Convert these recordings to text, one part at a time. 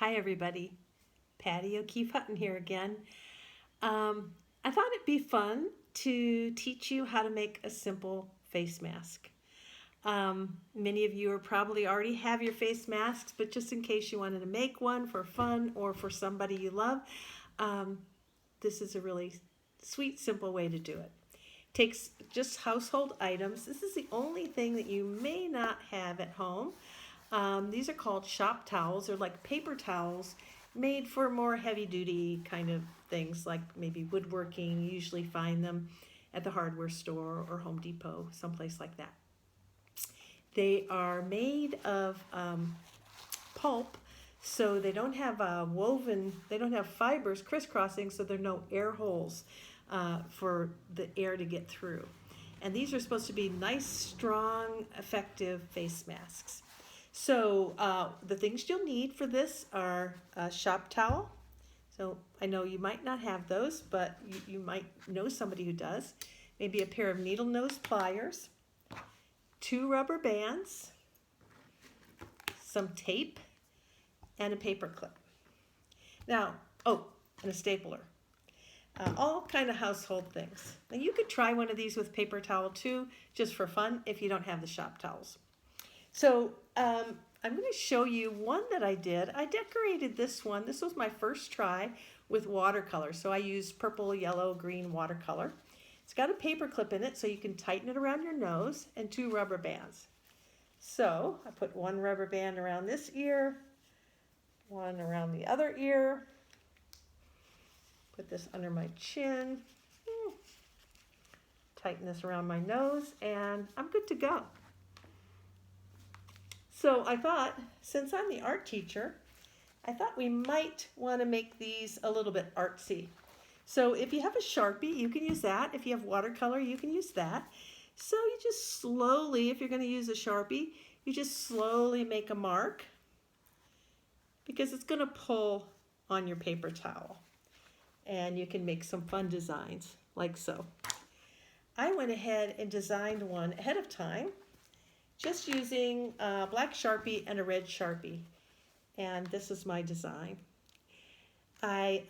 Hi everybody, Patty O'Keefe Hutton here again. I thought it'd be fun to teach you how to make a simple face mask. Many of you are probably already have your face masks, but just in case you wanted to make one for fun or for somebody you love, this is a really sweet, simple way to do it. Takes just household items. This is the only thing that you may not have at home. These are called shop towels. They're like paper towels made for more heavy-duty kind of things, like maybe woodworking. You usually find them at the hardware store or Home Depot, someplace like that. They are made of pulp, so they don't have they don't have fibers crisscrossing, so there are no air holes for the air to get through. And these are supposed to be nice, strong, effective face masks. So the things you'll need for this are a shop towel. So I know you might not have those, but you might know somebody who does. Maybe a pair of needle nose pliers, 2 rubber bands, some tape, and a paper clip. Now, and a stapler. All kind of household things. Now you could try one of these with paper towel too, just for fun if you don't have the shop towels. So I'm going to show you one that I did. I decorated this one. This was my first try with watercolor. So I used purple, yellow, green watercolor. It's got a paper clip in it so you can tighten it around your nose, and 2 rubber bands. So I put 1 rubber band around this ear, 1 around the other ear. Put this under my chin. Tighten this around my nose, and I'm good to go. So I thought, since I'm the art teacher, I thought we might want to make these a little bit artsy. So if you have a Sharpie, you can use that. If you have watercolor, you can use that. So you just slowly, if you're going to use a Sharpie, you just slowly make a mark, because it's going to pull on your paper towel. And you can make some fun designs, like so. I went ahead and designed one ahead of time, just using a black Sharpie and a red Sharpie. And this is my design. I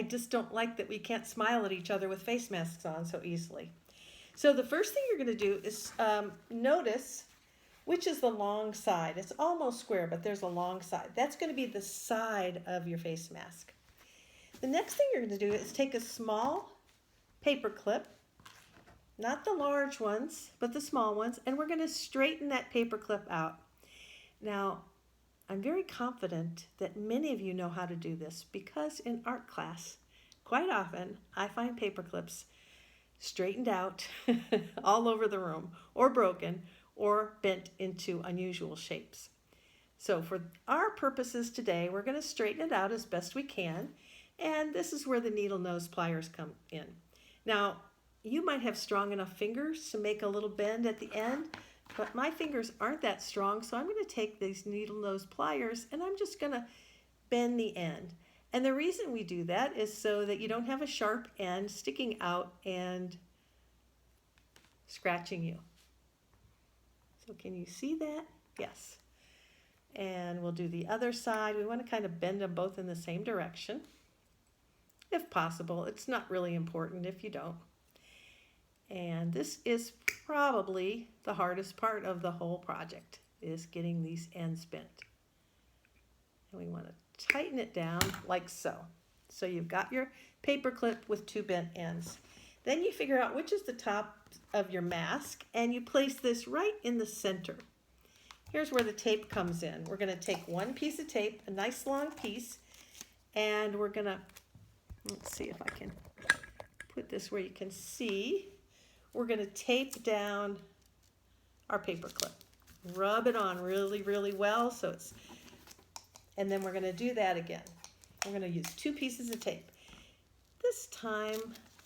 just don't like that we can't smile at each other with face masks on so easily. So the first thing you're going to do is notice which is the long side. It's almost square, but there's a long side. That's going to be the side of your face mask. The next thing you're going to do is take a small paper clip, not the large ones, but the small ones, and we're going to straighten that paper clip out. Now, I'm very confident that many of you know how to do this, because in art class, quite often, I find paper clips straightened out all over the room, or broken, or bent into unusual shapes. So for our purposes today, we're going to straighten it out as best we can, and this is where the needle nose pliers come in. Now, you might have strong enough fingers to make a little bend at the end, but my fingers aren't that strong, so I'm going to take these needle nose pliers and I'm just going to bend the end. And the reason we do that is so that you don't have a sharp end sticking out and scratching you. So can you see that? Yes. And we'll do the other side. We want to kind of bend them both in the same direction, if possible. It's not really important if you don't. And this is probably the hardest part of the whole project, is getting these ends bent. And we want to tighten it down like so. So you've got your paper clip with 2 bent ends. Then you figure out which is the top of your mask, and you place this right in the center. Here's where the tape comes in. We're going to take 1 piece of tape, a nice long piece, and we're going to, let's see if I can put this where you can see. We're going to tape down our paper clip. Rub it on really, really well, and then we're going to do that again. We're going to use 2 pieces of tape. This time,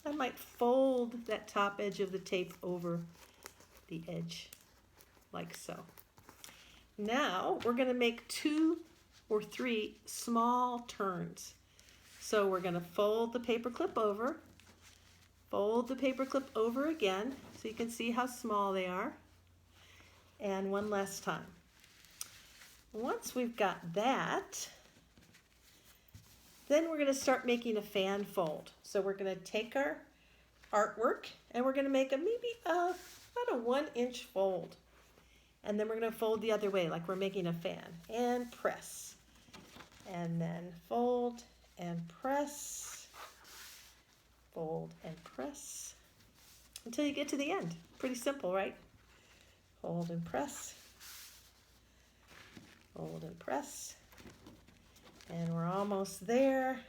I might fold that top edge of the tape over the edge, like so. Now, we're going to make 2 or 3 small turns. So we're going to fold the paper clip over, fold the paper clip over again, so you can see how small they are, and one last time. Once we've got that, then we're going to start making a fan fold. So we're going to take our artwork and we're going to make about a 1-inch fold. And then we're going to fold the other way like we're making a fan and press. And then fold and press, fold and press until you get to the end. Pretty simple, right? Fold and press, fold and press, and we're almost there.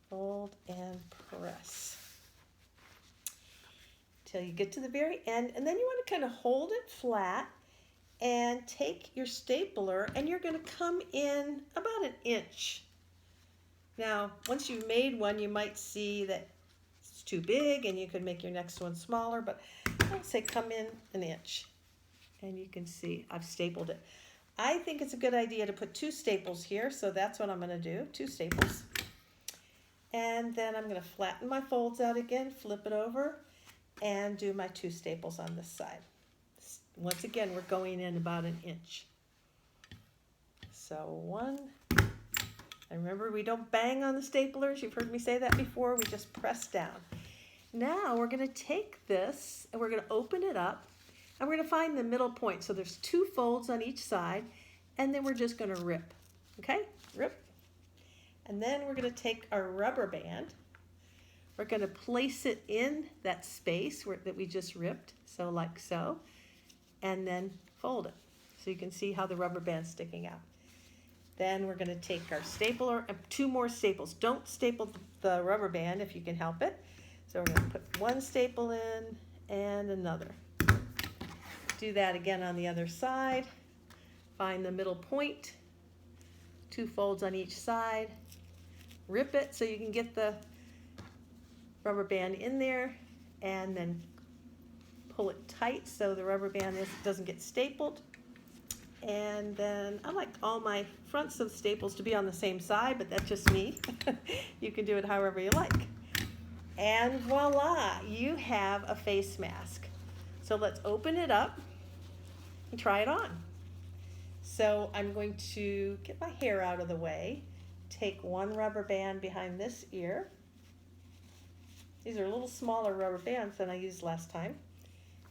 Fold and press till you get to the very end, and then you want to kind of hold it flat and take your stapler and you're going to come in about 1 inch. Now, once you've made one, you might see that it's too big and you could make your next one smaller, but I'd say come in 1 inch. And you can see I've stapled it. I think it's a good idea to put 2 staples here, so that's what I'm going to do, 2 staples. And then I'm going to flatten my folds out again, flip it over, and do my 2 staples on this side. Once again, we're going in about 1 inch. So 1, and remember we don't bang on the staplers, you've heard me say that before, we just press down. Now we're going to take this and we're going to open it up and we're going to find the middle point. So there's 2 folds on each side and then we're just going to rip, okay? Rip. And then we're going to take our rubber band. We're going to place it in that space that we just ripped, so like so, and then fold it. So you can see how the rubber band's sticking out. Then we're going to take our stapler, 2 more staples. Don't staple the rubber band if you can help it. So we're going to put 1 staple in and another. Do that again on the other side. Find the middle point, 2 folds on each side. Rip it so you can get the rubber band in there and then pull it tight so the rubber band doesn't get stapled. And then I like all my fronts of staples to be on the same side, but that's just me. You can do it however you like. And voila, you have a face mask. So let's open it up and try it on. So I'm going to get my hair out of the way, take 1 rubber band behind this ear. These are a little smaller rubber bands than I used last time.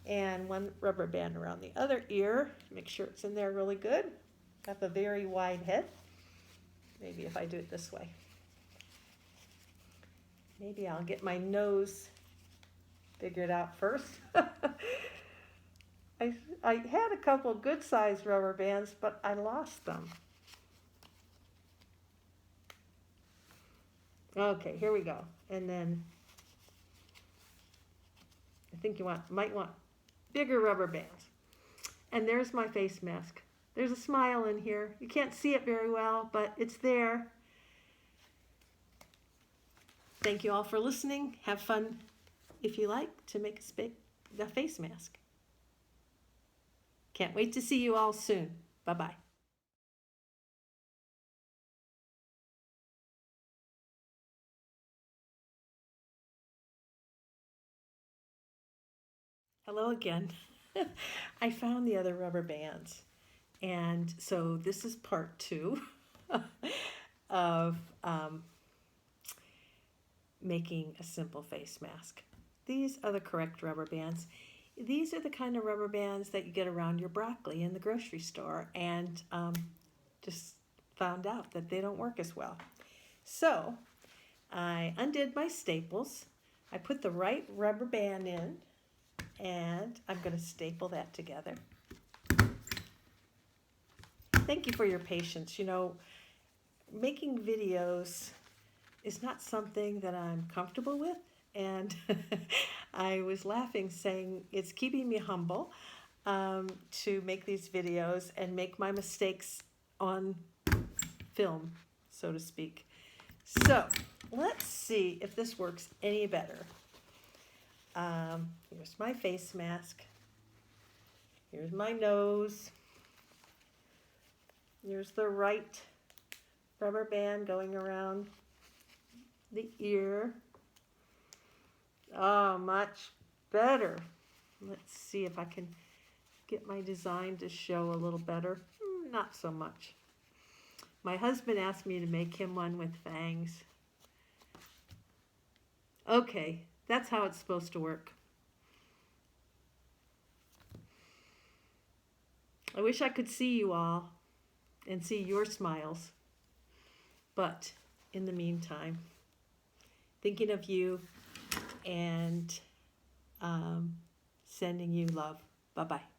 And 1 rubber band around the other ear. Make sure it's in there really good. Got a very wide head. Maybe if I do it this way. Maybe I'll get my nose figured out first. I had a couple good sized rubber bands, but I lost them. Okay, here we go. And then I think you might want bigger rubber bands. And there's my face mask. There's a smile in here. You can't see it very well, but it's there. Thank you all for listening. Have fun, if you like, to make a face mask. Can't wait to see you all soon. Bye-bye. Hello again. I found the other rubber bands. And so this is part 2 of making a simple face mask. These are the correct rubber bands. These are the kind of rubber bands that you get around your broccoli in the grocery store, and just found out that they don't work as well. So I undid my staples. I put the right rubber band in, and I'm going to staple that together. Thank you for your patience. You know, making videos is not something that I'm comfortable with, and I was laughing saying it's keeping me humble to make these videos and make my mistakes on film, so to speak. So let's see if this works any better. Here's my face mask. Here's my nose. Here's the right rubber band going around the ear. Oh, much better. Let's see if I can get my design to show a little better. Not so much. My husband asked me to make him one with fangs. Okay, that's how it's supposed to work. I wish I could see you all and see your smiles. But in the meantime, thinking of you and sending you love. Bye-bye.